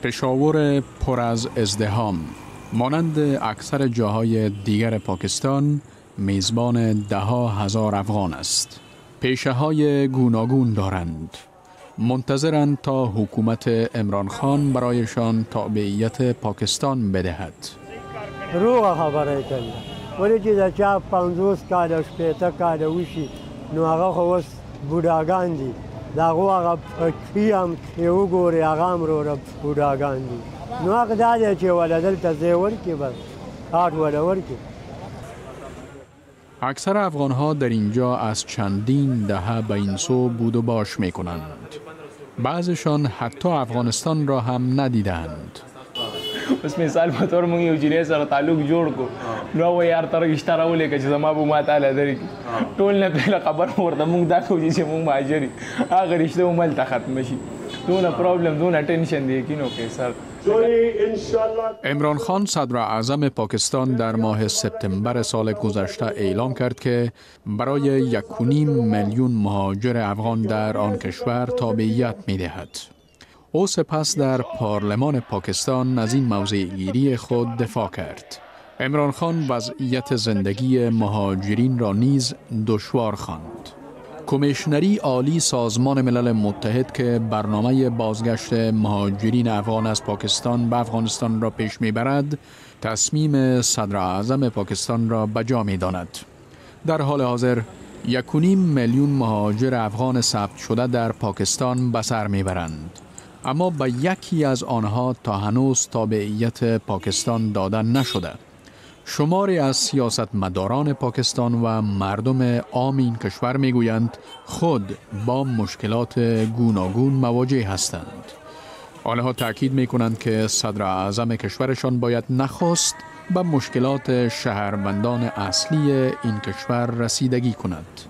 پشاور پر از ازدحام مانند اکثر جاهای دیگر پاکستان میزبان ده‌ها هزار افغان است. پیشه های گوناگون دارند. منتظرند تا حکومت عمران خان برایشان تابعیت پاکستان بدهد. روغ خبره کنه ولی چې دا چا 50 کاله 60 کاله وشي نو هغه خو اوس بوډاګان دي د هغو هغه پټي هم چې وګورې هغه هم وروره بوډاګان دي نو هغه دا دی چې وله دلته ځای ورکړي بس کارت وله ورکړي. اکثر افغان‌ها در اینجا از چندین دهه به این سو بود و باش می کنند. بعضشان حتی افغانستان را هم ندیدند. اوس مثال په تور موږ یو جنې سره تعلق جوړ کو نو و یار تر اشتاره ولې چې زما به ما تعالی درې ټول نه په خبر ورته موږ دا کوو چې موږ ماجری هغه رشته عمل ته ختم شي دونه پرابلم دونه ټینشن دی کینو کې سر. عمران خان صدر اعظم پاکستان در ماه سپتامبر سال گذشته اعلام کرد که برای 1.5 میلیون مهاجر افغان در آن کشور تابعیت می دهد. او سپس در پارلمان پاکستان از این موضع گیری خود دفاع کرد. عمران خان وضعیت زندگی مهاجرین را نیز دشوار خواند. کمیشنری عالی سازمان ملل متحد که برنامه بازگشت مهاجرین افغان از پاکستان به افغانستان را پیش میبرد، تصمیم صدر اعظم پاکستان را بجا می‌داند. در حال حاضر 1.5 میلیون مهاجر افغان ثبت شده در پاکستان به سر میبرند. اما به یکی از آنها تا هنوز تابعیت پاکستان داده نشده. شماری از سیاستمداران پاکستان و مردم عام این کشور میگویند خود با مشکلات گوناگون مواجه هستند. آنها تأکید میکنند که صدر اعظم کشورشان باید نخست به مشکلات شهروندان اصلی این کشور رسیدگی کند.